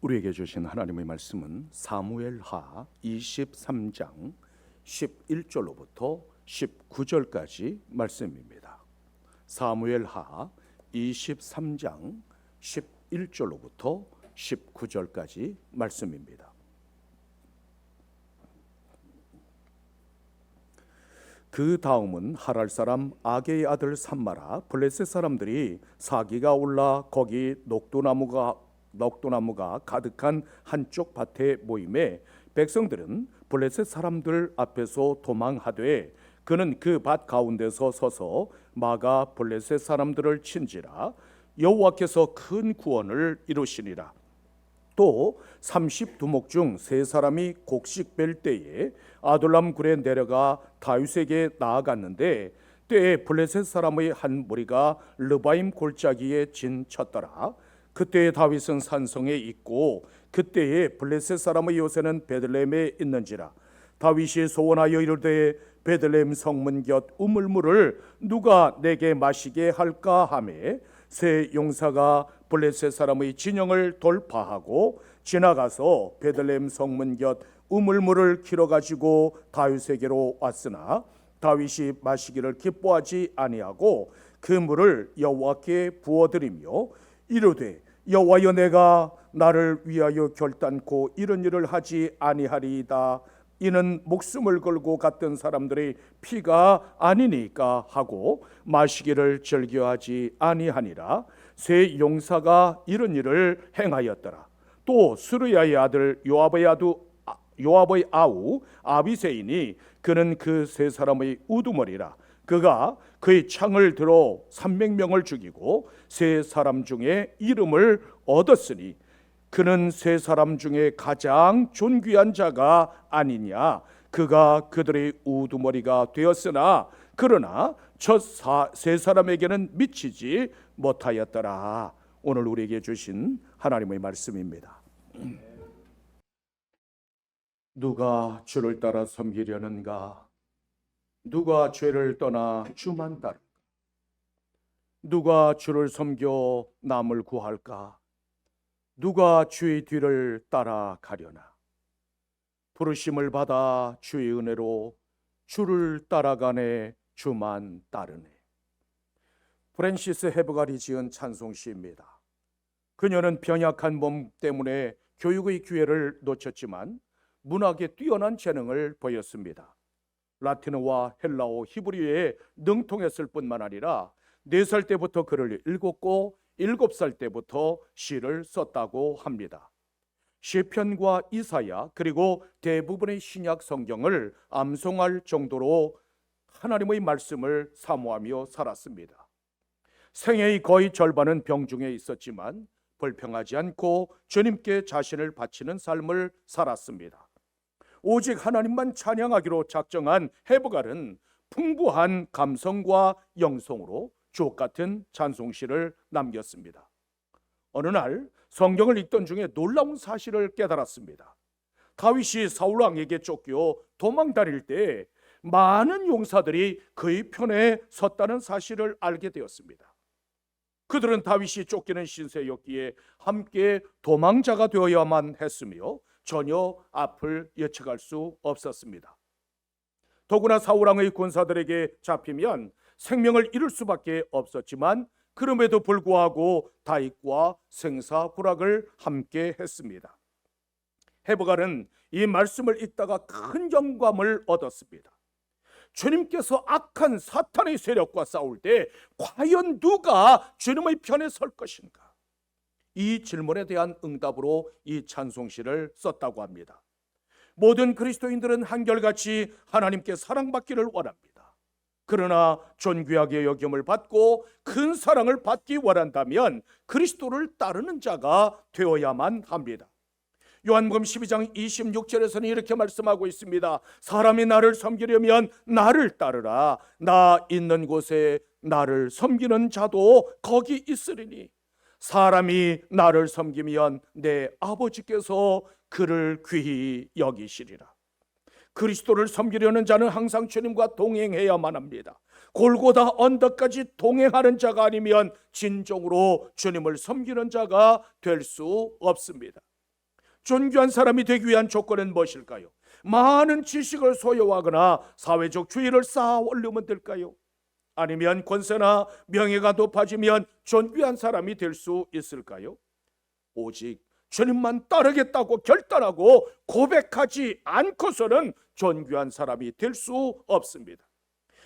우리에게 주신 하나님의 말씀은 사무엘하 23장 11절로부터 19절까지 말씀입니다. 사무엘하 23장 11절로부터 19절까지 말씀입니다. 그 다음은 하랄 사람 아게의 아들 삼마라 블레셋 사람들이 사기가 올라 거기 녹두나무가 가득한 한쪽 밭에 모임에 백성들은 블레셋 사람들 앞에서 도망하되 그는 그 밭 가운데서 서서 마가 블레셋 사람들을 친지라 여호와께서 큰 구원을 이루시니라. 또 30두목 중 세 사람이 곡식 벨 때에 아둘람 굴에 내려가 다윗에게 나아갔는데 때에 블레셋 사람의 한 무리가 르바임 골짜기에 진쳤더라. 그때에 다윗은 산성에 있고 그때에 블레셋 사람의 요새는 베들레헴에 있는지라. 다윗이 소원하여 이르되 베들레헴 성문 곁 우물물을 누가 내게 마시게 할까 하매 세 용사가 블레셋 사람의 진영을 돌파하고 지나가서 베들레헴 성문 곁 우물물을 길어 가지고 다윗에게로 왔으나 다윗이 마시기를 기뻐하지 아니하고 그 물을 여호와께 부어드리며 이르되 여호와여 내가 나를 위하여 결단코 이런 일을 하지 아니하리이다. 이는 목숨을 걸고 갔던 사람들의 피가 아니니까 하고 마시기를 즐겨하지 아니하니라. 세 용사가 이런 일을 행하였더라. 또 스루야의 아들 요압의 아우 아비새이니 그는 그 세 사람의 우두머리라. 그가 그의 창을 들어 300명을 죽이고 세 사람 중에 이름을 얻었으니 그는 세 사람 중에 가장 존귀한 자가 아니냐. 그가 그들의 우두머리가 되었으나 그러나 첫 세 사람에게는 미치지 못하였더라. 오늘 우리에게 주신 하나님의 말씀입니다. 누가 주를 따라 섬기려는가? 누가 죄를 떠나 주만 따를까? 누가 주를 섬겨 남을 구할까? 누가 주의 뒤를 따라가려나? 부르심을 받아 주의 은혜로 주를 따라가네 주만 따르네. 프랜시스 헤브갈이 지은 찬송시입니다. 그녀는 병약한 몸 때문에 교육의 기회를 놓쳤지만 문학에 뛰어난 재능을 보였습니다. 라틴어와 헬라어, 히브리어에 능통했을 뿐만 아니라 4살 때부터 글을 읽었고 7살 때부터 시를 썼다고 합니다. 시편과 이사야 그리고 대부분의 신약 성경을 암송할 정도로 하나님의 말씀을 사모하며 살았습니다. 생애의 거의 절반은 병중에 있었지만 불평하지 않고 주님께 자신을 바치는 삶을 살았습니다. 오직 하나님만 찬양하기로 작정한 헤브갈은 풍부한 감성과 영성으로 주옥 같은 찬송시를 남겼습니다. 어느 날 성경을 읽던 중에 놀라운 사실을 깨달았습니다. 다윗이 사울 왕에게 쫓겨 도망 다닐 때 많은 용사들이 그의 편에 섰다는 사실을 알게 되었습니다. 그들은 다윗이 쫓기는 신세였기에 함께 도망자가 되어야만 했으며 전혀 앞을 예측할 수 없었습니다. 더구나 사울 왕의 군사들에게 잡히면 생명을 잃을 수밖에 없었지만 그럼에도 불구하고 다윗과 생사구락을 함께 했습니다. 헤브갈은 이 말씀을 읽다가 큰 영감을 얻었습니다. 주님께서 악한 사탄의 세력과 싸울 때 과연 누가 주님의 편에 설 것인가? 이 질문에 대한 응답으로 이 찬송시를 썼다고 합니다. 모든 그리스도인들은 한결같이 하나님께 사랑받기를 원합니다. 그러나 존귀하게 여김을 받고 큰 사랑을 받기 원한다면 그리스도를 따르는 자가 되어야만 합니다. 요한복음 12장 26절에서는 이렇게 말씀하고 있습니다. 사람이 나를 섬기려면 나를 따르라. 나 있는 곳에 나를 섬기는 자도 거기 있으리니 사람이 나를 섬기면 내 아버지께서 그를 귀히 여기시리라. 그리스도를 섬기려는 자는 항상 주님과 동행해야만 합니다. 골고다 언덕까지 동행하는 자가 아니면 진정으로 주님을 섬기는 자가 될 수 없습니다. 존귀한 사람이 되기 위한 조건은 무엇일까요? 많은 지식을 소유하거나 사회적 주의를 쌓아 올리면 될까요? 아니면 권세나 명예가 높아지면 존귀한 사람이 될 수 있을까요? 오직 주님만 따르겠다고 결단하고 고백하지 않고서는 존귀한 사람이 될 수 없습니다.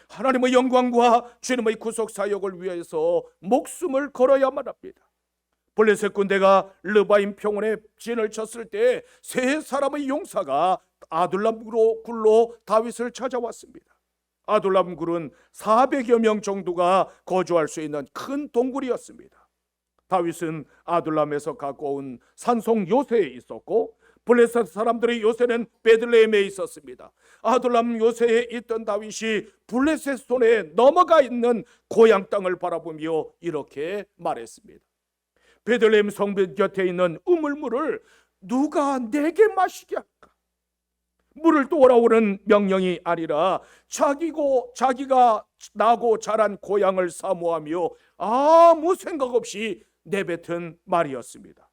하나님의 영광과 주님의 구속 사역을 위해서 목숨을 걸어야만 합니다. 블레셋 군대가 르바임 평원에 진을 쳤을 때 세 사람의 용사가 아둘람 굴로 다윗을 찾아왔습니다. 아둘람 굴은 400여 명 정도가 거주할 수 있는 큰 동굴이었습니다. 다윗은 아둘람에서 갖고 온 산송 요새에 있었고 블레셋 사람들의 요새는 베들레헴에 있었습니다. 아둘람 요새에 있던 다윗이 블레셋 손에 넘어가 있는 고향 땅을 바라보며 이렇게 말했습니다. 베들레헴 성벽 곁에 있는 우물물을 누가 내게 마시게 할까? 물을 떠오라오는 명령이 아니라 자기가 나고 자란 고향을 사모하며 아무 생각 없이 내뱉은 말이었습니다.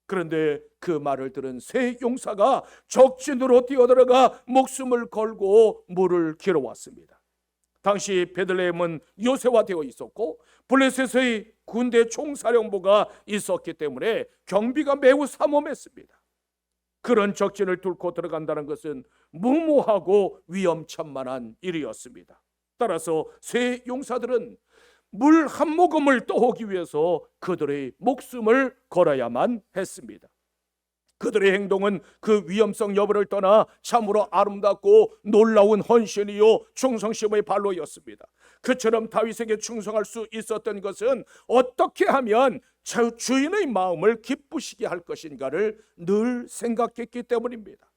그런데 그 말을 들은 세 용사가 적진으로 뛰어들어가 목숨을 걸고 물을 길어왔습니다. 당시 베들레헴은 요새화되어 있었고 블레셋의 군대 총사령부가 있었기 때문에 경비가 매우 삼엄했습니다. 그런 적진을 뚫고 들어간다는 것은 무모하고 위험천만한 일이었습니다. 따라서 세 용사들은 물 한 모금을 떠오기 위해서 그들의 목숨을 걸어야만 했습니다. 그들의 행동은 그 위험성 여부를 떠나 참으로 아름답고 놀라운 헌신이요 충성심의 발로였습니다. 그처럼 다윗에게 충성할 수 있었던 것은 어떻게 하면 주인의 마음을 기쁘시게 할 것인가를 늘 생각했기 때문입니다.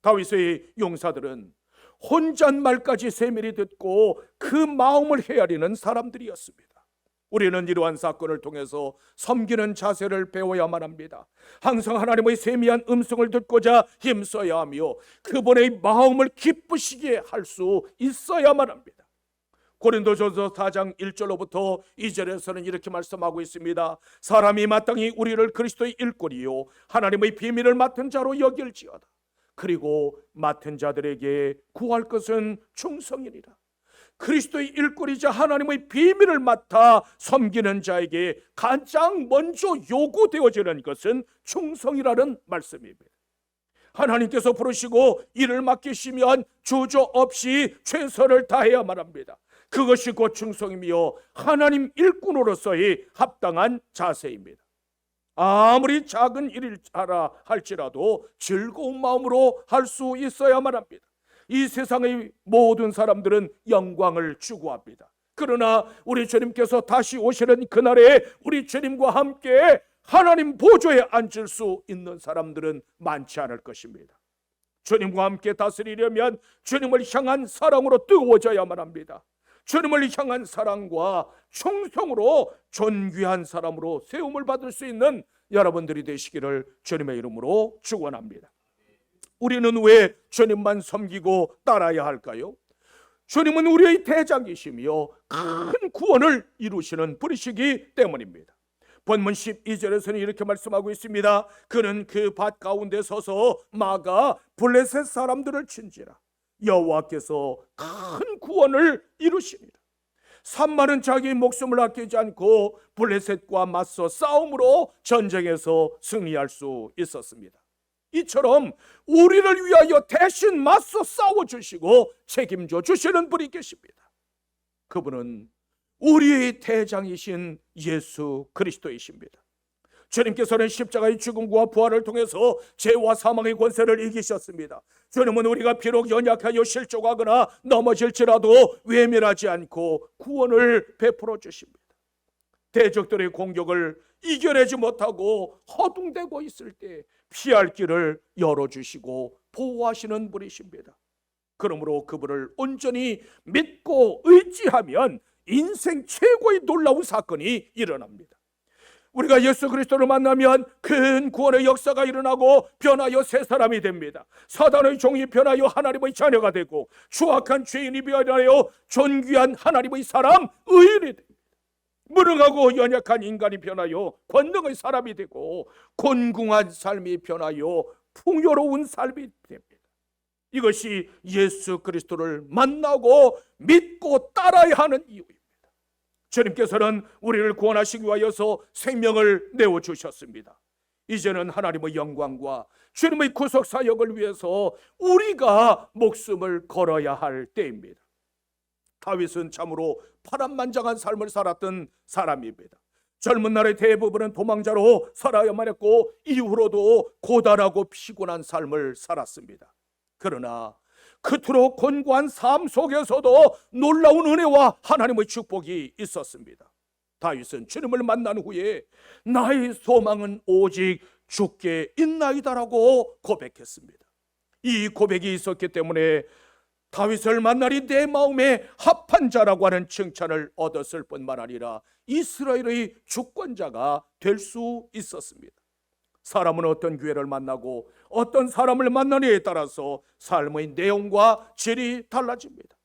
다윗의 용사들은 혼잣말까지 세밀히 듣고 그 마음을 헤아리는 사람들이었습니다. 우리는 이러한 사건을 통해서 섬기는 자세를 배워야만 합니다. 항상 하나님의 세미한 음성을 듣고자 힘써야 하며 그분의 마음을 기쁘시게 할 수 있어야만 합니다. 고린도전서 4장 1절로부터 2절에서는 이렇게 말씀하고 있습니다. 사람이 마땅히 우리를 그리스도의 일꾼이요 하나님의 비밀을 맡은 자로 여길지어다. 그리고 맡은 자들에게 구할 것은 충성이니라. 그리스도의 일꾼이자 하나님의 비밀을 맡아 섬기는 자에게 가장 먼저 요구되어지는 것은 충성이라는 말씀입니다. 하나님께서 부르시고 일을 맡기시면 주저 없이 최선을 다해야만 합니다. 그것이 곧 충성이며 하나님 일꾼으로서의 합당한 자세입니다. 아무리 작은 일이라 할지라도 즐거운 마음으로 할 수 있어야만 합니다. 이 세상의 모든 사람들은 영광을 추구합니다. 그러나 우리 주님께서 다시 오시는 그날에 우리 주님과 함께 하나님 보좌에 앉을 수 있는 사람들은 많지 않을 것입니다. 주님과 함께 다스리려면 주님을 향한 사랑으로 뜨거워져야만 합니다. 주님을 향한 사랑과 충성으로 존귀한 사람으로 세움을 받을 수 있는 여러분들이 되시기를 주님의 이름으로 축원합니다. 우리는 왜 주님만 섬기고 따라야 할까요? 주님은 우리의 대장이시며 큰 구원을 이루시는 분이시기 때문입니다. 본문 12절에서는 이렇게 말씀하고 있습니다. 그는 그 밭 가운데 서서 마가 블레셋 사람들을 친지라. 여호와께서 큰 구원을 이루시니라. 산마는 자기 목숨을 아끼지 않고 블레셋과 맞서 싸움으로 전쟁에서 승리할 수 있었습니다. 이처럼 우리를 위하여 대신 맞서 싸워주시고 책임져 주시는 분이 계십니다. 그분은 우리의 대장이신 예수 그리스도이십니다. 주님께서는 십자가의 죽음과 부활을 통해서 죄와 사망의 권세를 이기셨습니다. 주님은 우리가 비록 연약하여 실족하거나 넘어질지라도 외면하지 않고 구원을 베풀어 주십니다. 대적들의 공격을 이겨내지 못하고 허둥대고 있을 때 피할 길을 열어주시고 보호하시는 분이십니다. 그러므로 그분을 온전히 믿고 의지하면 인생 최고의 놀라운 사건이 일어납니다. 우리가 예수 그리스도를 만나면 큰 구원의 역사가 일어나고 변하여 새 사람이 됩니다. 사단의 종이 변하여 하나님의 자녀가 되고 추악한 죄인이 변하여 존귀한 하나님의 사람, 의인이 됩니다. 무능하고 연약한 인간이 변하여 권능의 사람이 되고 곤궁한 삶이 변하여 풍요로운 삶이 됩니다. 이것이 예수 그리스도를 만나고 믿고 따라야 하는 이유입니다. 주님께서는 우리를 구원하시기 위하여서 생명을 내어주셨습니다. 이제는 하나님의 영광과 주님의 구속 사역을 위해서 우리가 목숨을 걸어야 할 때입니다. 다윗은 참으로 파란만장한 삶을 살았던 사람입니다. 젊은 날의 대부분은 도망자로 살아야만 했고 이후로도 고단하고 피곤한 삶을 살았습니다. 그러나 그토록 곤고한 삶 속에서도 놀라운 은혜와 하나님의 축복이 있었습니다. 다윗은 주님을 만난 후에 나의 소망은 오직 주께 있나이다라고 고백했습니다. 이 고백이 있었기 때문에 다윗을 만나리 내 마음에 합한 자라고 하는 칭찬을 얻었을 뿐만 아니라 이스라엘의 주권자가 될 수 있었습니다. 사람은 어떤 기회를 만나고 어떤 사람을 만나느냐에 따라서 삶의 내용과 질이 달라집니다.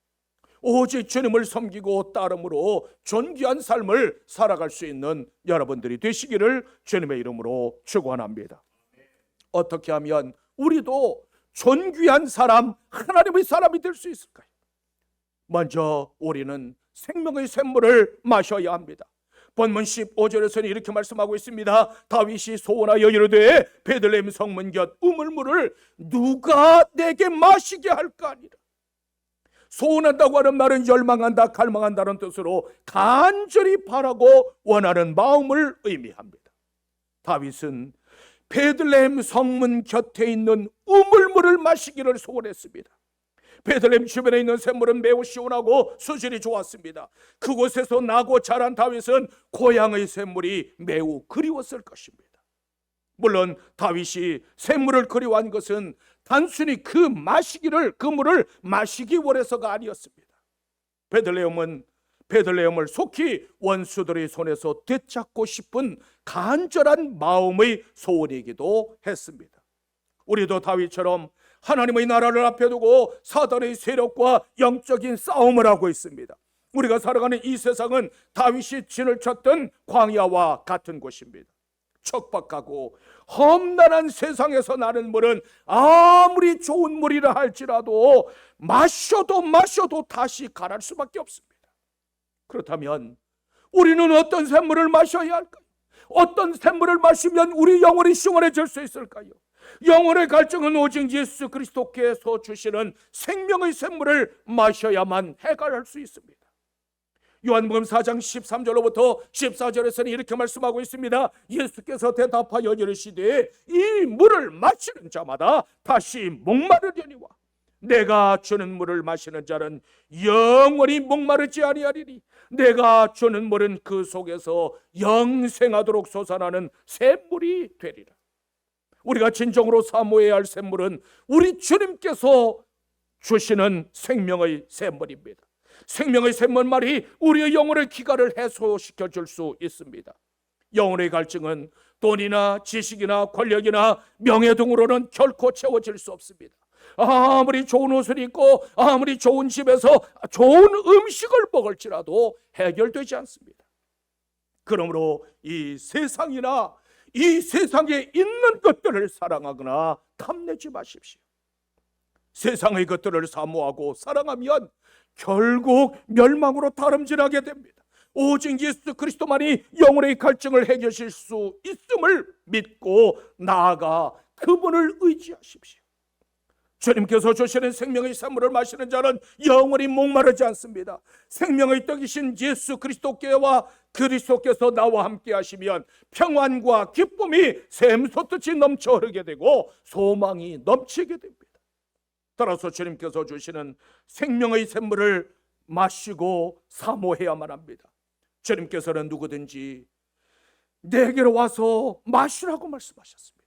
오직 주님을 섬기고 따름으로 존귀한 삶을 살아갈 수 있는 여러분들이 되시기를 주님의 이름으로 축원합니다. 어떻게 하면 우리도 존귀한 사람, 하나님의 사람이 될 수 있을까요? 먼저 우리는 생명의 샘물을 마셔야 합니다. 본문 15절에서는 이렇게 말씀하고 있습니다. 다윗이 소원하여 이르되 베들레헴 성문 곁 우물물을 누가 내게 마시게 할까 하니라. 소원한다고 하는 말은 열망한다, 갈망한다는 뜻으로 간절히 바라고 원하는 마음을 의미합니다. 다윗은 베들레헴 성문 곁에 있는 우물물을 마시기를 소원했습니다. 베들레헴 주변에 있는 샘물은 매우 시원하고 수질이 좋았습니다. 그곳에서 나고 자란 다윗은 고향의 샘물이 매우 그리웠을 것입니다. 물론 다윗이 샘물을 그리워한 것은 단순히 그 물을 마시기 원해서가 아니었습니다. 베들레헴을 속히 원수들의 손에서 되찾고 싶은 간절한 마음의 소원이기도 했습니다. 우리도 다윗처럼 하나님의 나라를 앞에 두고 사단의 세력과 영적인 싸움을 하고 있습니다. 우리가 살아가는 이 세상은 다윗이 진을 쳤던 광야와 같은 곳입니다. 척박하고 험난한 세상에서 나는 물은 아무리 좋은 물이라 할지라도 마셔도 다시 가랄 수밖에 없습니다. 그렇다면 우리는 어떤 샘물을 마셔야 할까요? 어떤 샘물을 마시면 우리 영혼이 시원해질 수 있을까요? 영혼의 갈증은 오직 예수 그리스도께서 주시는 생명의 샘물을 마셔야만 해결할 수 있습니다. 요한복음 4장 13절로부터 14절에서는 이렇게 말씀하고 있습니다. 예수께서 대답하여 이르시되 이 물을 마시는 자마다 다시 목마르려니와 내가 주는 물을 마시는 자는 영원히 목마르지 아니하리니 내가 주는 물은 그 속에서 영생하도록 솟아나는 샘물이 되리라. 우리가 진정으로 사모해야 할 샘물은 우리 주님께서 주시는 생명의 샘물입니다. 생명의 샘물말이 우리의 영혼의 기갈을 해소시켜 줄 수 있습니다. 영혼의 갈증은 돈이나 지식이나 권력이나 명예 등으로는 결코 채워질 수 없습니다. 아무리 좋은 옷을 입고 아무리 좋은 집에서 좋은 음식을 먹을지라도 해결되지 않습니다. 그러므로 이 세상이나 이 세상에 있는 것들을 사랑하거나 탐내지 마십시오. 세상의 것들을 사모하고 사랑하면 결국 멸망으로 다름질하게 됩니다. 오직 예수 그리스도만이 영혼의 갈증을 해결하실 수 있음을 믿고 나아가 그분을 의지하십시오. 주님께서 주시는 생명의 샘물을 마시는 자는 영원히 목마르지 않습니다. 생명의 떡이신 예수 그리스도께와 그리스도께서 나와 함께 하시면 평안과 기쁨이 샘솟듯이 넘쳐 흐르게 되고 소망이 넘치게 됩니다. 따라서 주님께서 주시는 생명의 샘물을 마시고 사모해야만 합니다. 주님께서는 누구든지 내게로 와서 마시라고 말씀하셨습니다.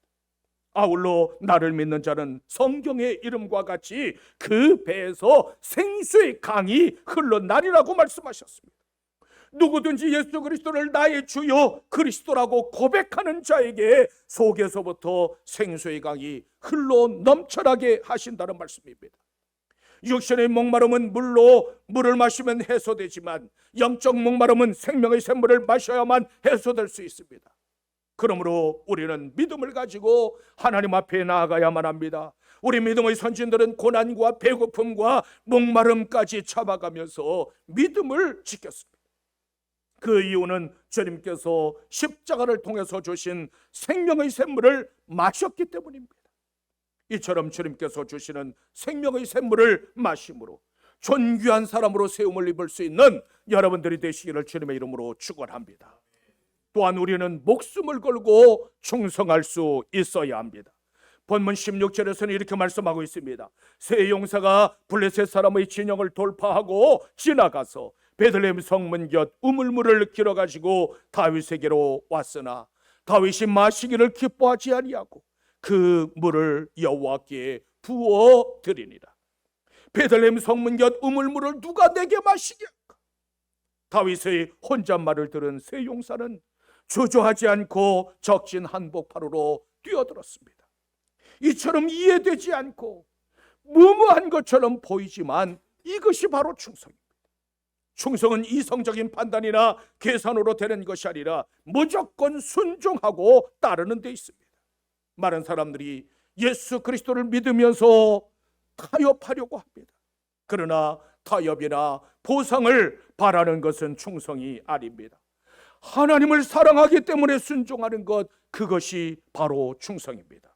아울러 나를 믿는 자는 성경의 이름과 같이 그 배에서 생수의 강이 흘러나리라고 말씀하셨습니다. 누구든지 예수 그리스도를 나의 주요 그리스도라고 고백하는 자에게 속에서부터 생수의 강이 흘러 넘쳐나게 하신다는 말씀입니다. 육신의 목마름은 물을 마시면 해소되지만 영적 목마름은 생명의 샘물을 마셔야만 해소될 수 있습니다. 그러므로 우리는 믿음을 가지고 하나님 앞에 나아가야만 합니다. 우리 믿음의 선진들은 고난과 배고픔과 목마름까지 참아가면서 믿음을 지켰습니다. 그 이유는 주님께서 십자가를 통해서 주신 생명의 샘물을 마셨기 때문입니다. 이처럼 주님께서 주시는 생명의 샘물을 마심으로 존귀한 사람으로 세움을 입을 수 있는 여러분들이 되시기를 주님의 이름으로 축원합니다. 또한 우리는 목숨을 걸고 충성할 수 있어야 합니다. 본문 16절에서는 이렇게 말씀하고 있습니다. 세 용사가 블레셋 사람의 진영을 돌파하고 지나가서 베들레헴 성문 곁 우물물을 길어가지고 다윗에게로 왔으나 다윗이 마시기를 기뻐하지 아니하고 그 물을 여호와께 부어 드리니라. 베들레헴 성문 곁 우물물을 누가 내게 마시게 할까? 다윗의 혼잣말을 들은 세 용사는 주저하지 않고 적진 한복판으로 뛰어들었습니다. 이처럼 이해되지 않고 무모한 것처럼 보이지만 이것이 바로 충성입니다. 충성은 이성적인 판단이나 계산으로 되는 것이 아니라 무조건 순종하고 따르는 데 있습니다. 많은 사람들이 예수 그리스도를 믿으면서 타협하려고 합니다. 그러나 타협이나 보상을 바라는 것은 충성이 아닙니다. 하나님을 사랑하기 때문에 순종하는 것, 그것이 바로 충성입니다.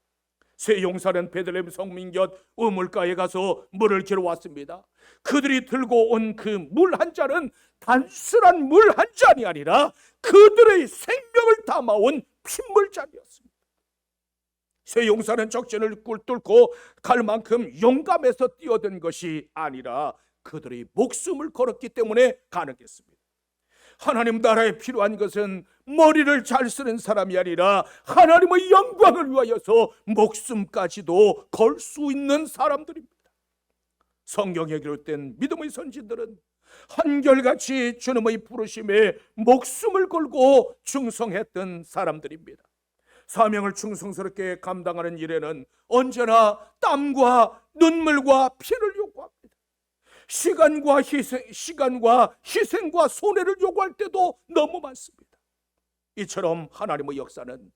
세 용사는 베들레헴 성문 곁 우물가에 가서 물을 길어 왔습니다. 그들이 들고 온 그 물 한 잔은 단순한 물 한 잔이 아니라 그들의 생명을 담아온 핏물잔이었습니다. 세 용사는 적진을 뚫고 갈 만큼 용감해서 뛰어든 것이 아니라 그들의 목숨을 걸었기 때문에 가능했습니다. 하나님 나라에 필요한 것은 머리를 잘 쓰는 사람이 아니라 하나님의 영광을 위하여서 목숨까지도 걸 수 있는 사람들입니다. 성경에 기록된 믿음의 선지들은 한결같이 주님의 부르심에 목숨을 걸고 충성했던 사람들입니다. 사명을 충성스럽게 감당하는 일에는 언제나 땀과 눈물과 피를 요구합니다. 시간과 희생과 손해를 요구할 때도 너무 많습니다. 이처럼 하나님의 역사는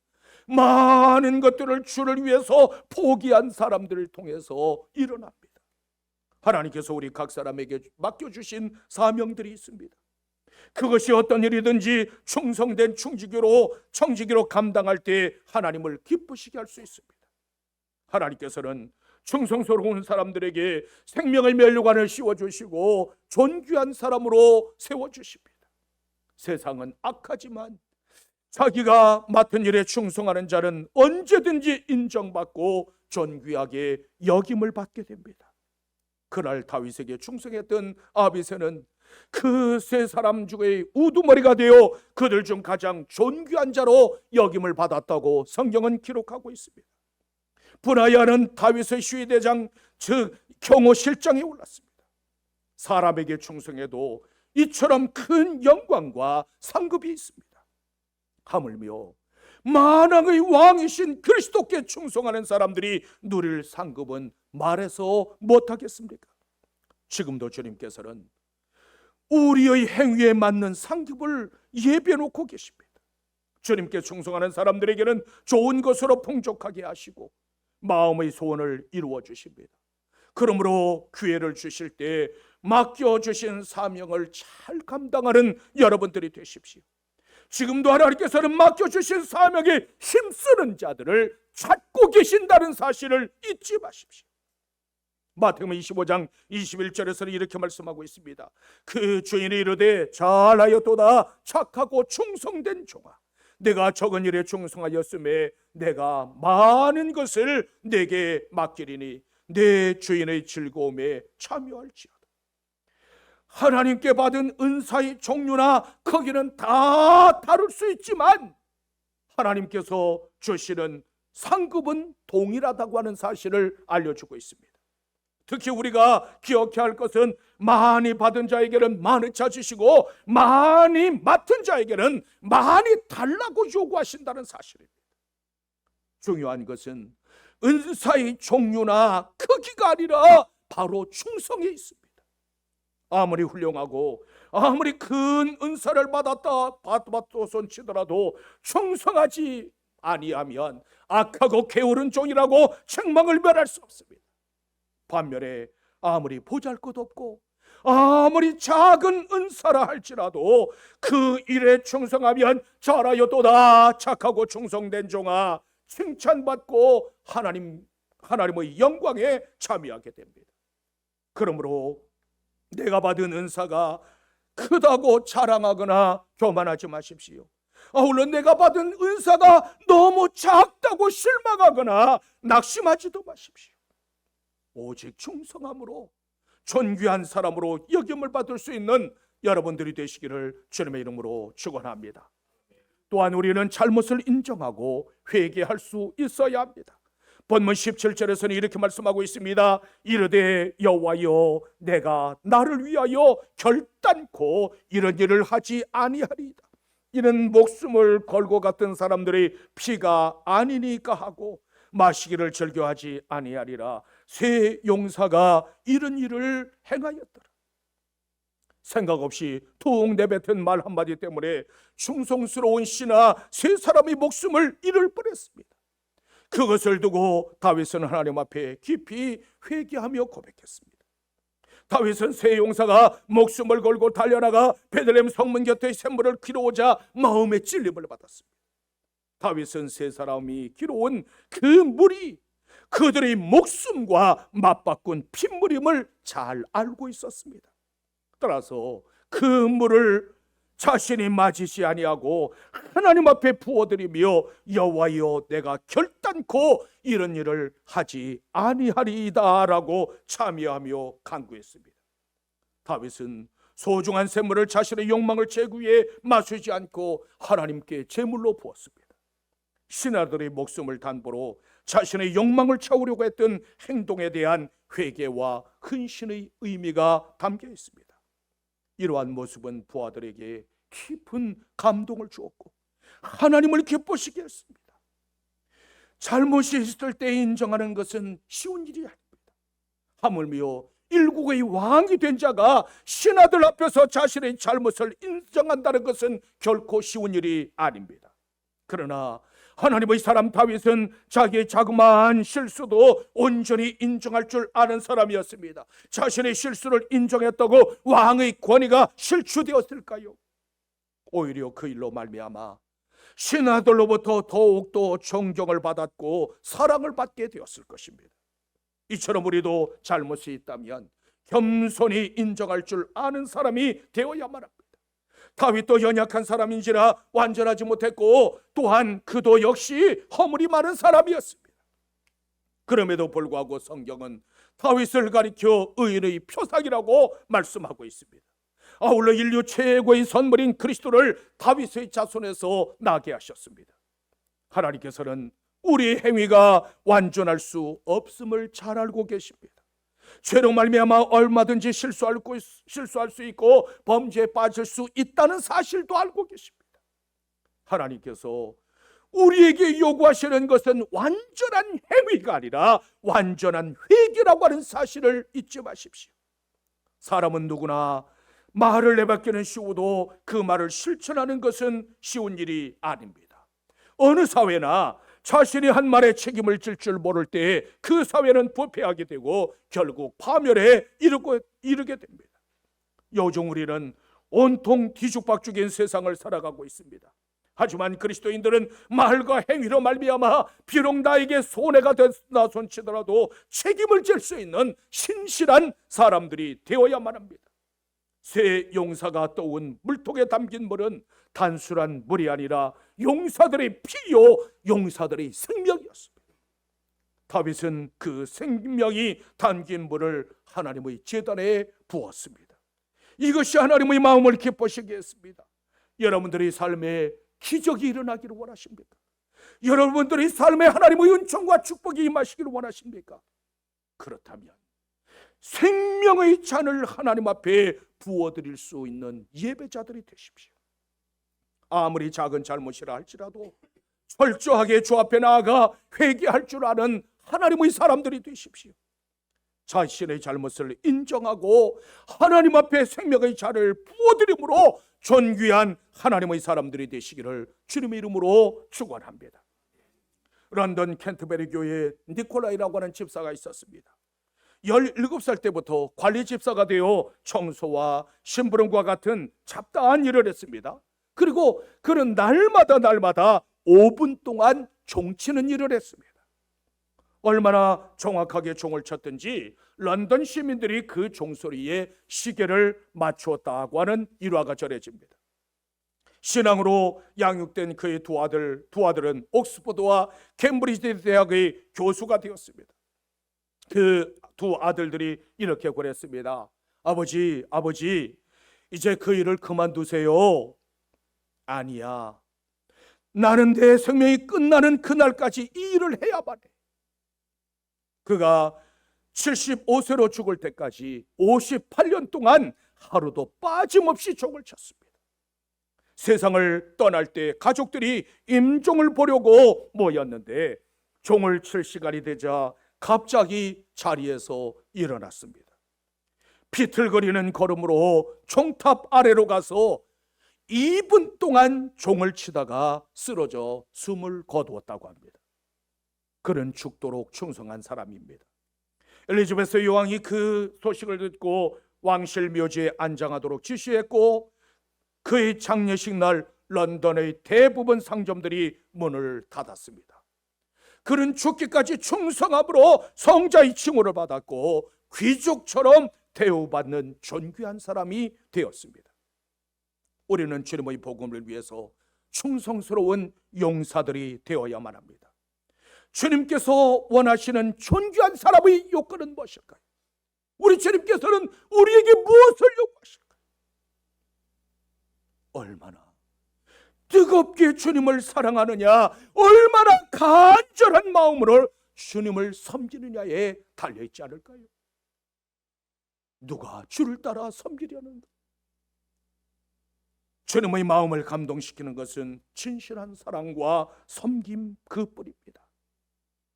많은 것들을 주를 위해서 포기한 사람들을 통해서 일어납니다. 하나님께서 우리 각 사람에게 맡겨주신 사명들이 있습니다. 그것이 어떤 일이든지 충성된 청지기로 감당할 때 하나님을 기쁘시게 할 수 있습니다. 하나님께서는 충성스러운 사람들에게 생명의 면류관을 씌워주시고 존귀한 사람으로 세워주십니다. 세상은 악하지만 자기가 맡은 일에 충성하는 자는 언제든지 인정받고 존귀하게 여김을 받게 됩니다. 그날 다윗에게 충성했던 아비새는 그 세 사람 중에 우두머리가 되어 그들 중 가장 존귀한 자로 여김을 받았다고 성경은 기록하고 있습니다. 브라야는 다윗의 시위대장, 즉 경호실장에 올랐습니다. 사람에게 충성해도 이처럼 큰 영광과 상급이 있습니다. 하물며 만왕의 왕이신 그리스도께 충성하는 사람들이 누릴 상급은 말해서 못하겠습니까? 지금도 주님께서는 우리의 행위에 맞는 상급을 예비해놓고 계십니다. 주님께 충성하는 사람들에게는 좋은 것으로 풍족하게 하시고 마음의 소원을 이루어 주십니다. 그러므로 기회를 주실 때 맡겨주신 사명을 잘 감당하는 여러분들이 되십시오. 지금도 하나님께서는 맡겨주신 사명에 힘쓰는 자들을 찾고 계신다는 사실을 잊지 마십시오. 마태복음 25장 21절에서는 이렇게 말씀하고 있습니다. 그 주인이 이르되 잘하였도다 착하고 충성된 종아, 내가 적은 일에 충성하였음에 내가 많은 것을 내게 맡기리니 내 주인의 즐거움에 참여할지어다. 하나님께 받은 은사의 종류나 크기는 다 다를 수 있지만 하나님께서 주시는 상급은 동일하다고 하는 사실을 알려주고 있습니다. 특히 우리가 기억해야 할 것은 많이 받은 자에게는 많은 차 주시고 많이 맡은 자에게는 많이 달라고 요구하신다는 사실입니다. 중요한 것은 은사의 종류나 크기가 아니라 바로 충성에 있습니다. 아무리 훌륭하고 아무리 큰 은사를 받았다 손치더라도 충성하지 아니하면 악하고 게으른 종이라고 책망을 멸할 수 없습니다. 반면에 아무리 보잘것없고 아무리 작은 은사라 할지라도 그 일에 충성하면 잘하였도다 착하고 충성된 종아, 칭찬받고 하나님의 영광에 참여하게 됩니다. 그러므로 내가 받은 은사가 크다고 자랑하거나 교만하지 마십시오. 아울러 내가 받은 은사가 너무 작다고 실망하거나 낙심하지도 마십시오. 오직 충성함으로 존귀한 사람으로 여김을 받을 수 있는 여러분들이 되시기를 주님의 이름으로 축원합니다. 또한 우리는 잘못을 인정하고 회개할 수 있어야 합니다. 본문 17절에서는 이렇게 말씀하고 있습니다. 이르되 여호와여, 내가 나를 위하여 결단코 이런 일을 하지 아니하리이다. 이는 목숨을 걸고 갔던 사람들의 피가 아니니까 하고 마시기를 즐겨하지 아니하리라. 새 용사가 이런 일을 행하였더라. 생각 없이 툭 내뱉은 말 한마디 때문에 충성스러운 신하 세 사람의 목숨을 잃을 뻔했습니다. 그것을 두고 다윗은 하나님 앞에 깊이 회개하며 고백했습니다. 다윗은 세 용사가 목숨을 걸고 달려나가 베들레헴 성문 곁에 샘물을 기르고자 마음의 찔림을 받았습니다. 다윗은 세 사람이 기르온 그 물이 그들의 목숨과 맞바꾼 핏물임을 잘 알고 있었습니다. 따라서 그 물을 자신이 맞으시 아니하고 하나님 앞에 부어드리며 여호와여, 내가 결단코 이런 일을 하지 아니하리이다 라고 참여하며 간구했습니다. 다윗은 소중한 샘물을 자신의 욕망을 제구해 마시지 않고 하나님께 제물로 부었습니다. 신하들의 목숨을 담보로 자신의 욕망을 채우려고 했던 행동에 대한 회개와 헌신의 의미가 담겨 있습니다. 이러한 모습은 부하들에게 깊은 감동을 주었고 하나님을 기쁘시게 했습니다. 잘못이 있을 때 인정하는 것은 쉬운 일이 아닙니다. 하물며 일국의 왕이 된 자가 신하들 앞에서 자신의 잘못을 인정한다는 것은 결코 쉬운 일이 아닙니다. 그러나 하나님의 사람 다윗은 자기의 자그마한 실수도 온전히 인정할 줄 아는 사람이었습니다. 자신의 실수를 인정했다고 왕의 권위가 실추되었을까요? 오히려 그 일로 말미암아 신하들로부터 더욱더 존경을 받았고 사랑을 받게 되었을 것입니다. 이처럼 우리도 잘못이 있다면 겸손히 인정할 줄 아는 사람이 되어야만 합니다. 다윗도 연약한 사람인지라 완전하지 못했고 또한 그도 역시 허물이 많은 사람이었습니다. 그럼에도 불구하고 성경은 다윗을 가리켜 의인의 표상이라고 말씀하고 있습니다. 아울러 인류 최고의 선물인 그리스도를 다윗의 자손에서 나게 하셨습니다. 하나님께서는 우리의 행위가 완전할 수 없음을 잘 알고 계십니다. 죄로 말미암아 얼마든지 실수할 수 있고 범죄에 빠질 수 있다는 사실도 알고 계십니다. 하나님께서 우리에게 요구하시는 것은 완전한 행위가 아니라 완전한 회개라고 하는 사실을 잊지 마십시오. 사람은 누구나 말을 내뱉기는 쉬워도 그 말을 실천하는 것은 쉬운 일이 아닙니다. 어느 사회나 자신이 한 말에 책임을 질 줄 모를 때 그 사회는 부패하게 되고 결국 파멸에 이르게 됩니다. 요즘 우리는 온통 뒤죽박죽인 세상을 살아가고 있습니다. 하지만 그리스도인들은 말과 행위로 말미암아 비록 나에게 손해가 됐나 손치더라도 책임을 질 수 있는 신실한 사람들이 되어야만 합니다. 새 용사가 떠온 물통에 담긴 물은 단순한 물이 아니라 용사들의 피요 용사들의 생명이었습니다. 다윗은 그 생명이 담긴 물을 하나님의 제단에 부었습니다. 이것이 하나님의 마음을 기쁘시게 했습니다. 여러분들의 삶에 기적이 일어나기를 원하십니까? 여러분들의 삶에 하나님의 은총과 축복이 임하시기를 원하십니까? 그렇다면 생명의 잔을 하나님 앞에 부어드릴 수 있는 예배자들이 되십시오. 아무리 작은 잘못이라 할지라도 철저하게 주 앞에 나아가 회개할 줄 아는 하나님의 사람들이 되십시오. 자신의 잘못을 인정하고 하나님 앞에 생명의 잔을 부어드림으로 존귀한 하나님의 사람들이 되시기를 주님의 이름으로 축원합니다. 런던 캔터베리 교회에 니콜라이라고 하는 집사가 있었습니다. 17살 때부터 관리 집사가 되어 청소와 심부름과 같은 잡다한 일을 했습니다. 그리고 그는 날마다 5분 동안 종치는 일을 했습니다. 얼마나 정확하게 종을 쳤든지 런던 시민들이 그 종소리에 시계를 맞추었다고 하는 일화가 전해집니다. 신앙으로 양육된 그의 두 아들은 옥스퍼드와 캠브리지 대학의 교수가 되었습니다. 그 두 아들들이 이렇게 그랬습니다. 아버지, 이제 그 일을 그만두세요. 아니야, 나는 내 생명이 끝나는 그날까지 이 일을 해야만 해. 그가 75세로 죽을 때까지 58년 동안 하루도 빠짐없이 종을 쳤습니다. 세상을 떠날 때 가족들이 임종을 보려고 모였는데 종을 칠 시간이 되자 갑자기 자리에서 일어났습니다. 비틀거리는 걸음으로 종탑 아래로 가서 2분 동안 종을 치다가 쓰러져 숨을 거두었다고 합니다. 그는 죽도록 충성한 사람입니다. 엘리자베스 여왕이 그 소식을 듣고 왕실 묘지에 안장하도록 지시했고, 그의 장례식 날 런던의 대부분 상점들이 문을 닫았습니다. 그는 죽기까지 충성함으로 성자의 칭호를 받았고 귀족처럼 대우받는 존귀한 사람이 되었습니다. 우리는 주님의 복음을 위해서 충성스러운 용사들이 되어야만 합니다. 주님께서 원하시는 존귀한 사람의 요건은 무엇일까요? 우리 주님께서는 우리에게 무엇을 요구하실까요? 얼마나 뜨겁게 주님을 사랑하느냐, 얼마나 간절한 마음으로 주님을 섬기느냐에 달려있지 않을까요? 누가 주를 따라 섬기려는가? 주님의 마음을 감동시키는 것은 진실한 사랑과 섬김 그뿐입니다.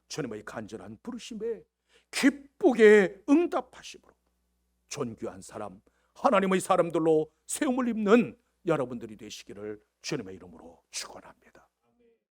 주님의 간절한 부르심에 기쁘게 응답하심으로 존귀한 사람, 하나님의 사람들로 세움을 입는 여러분들이 되시기를 주님의 이름으로 축원합니다.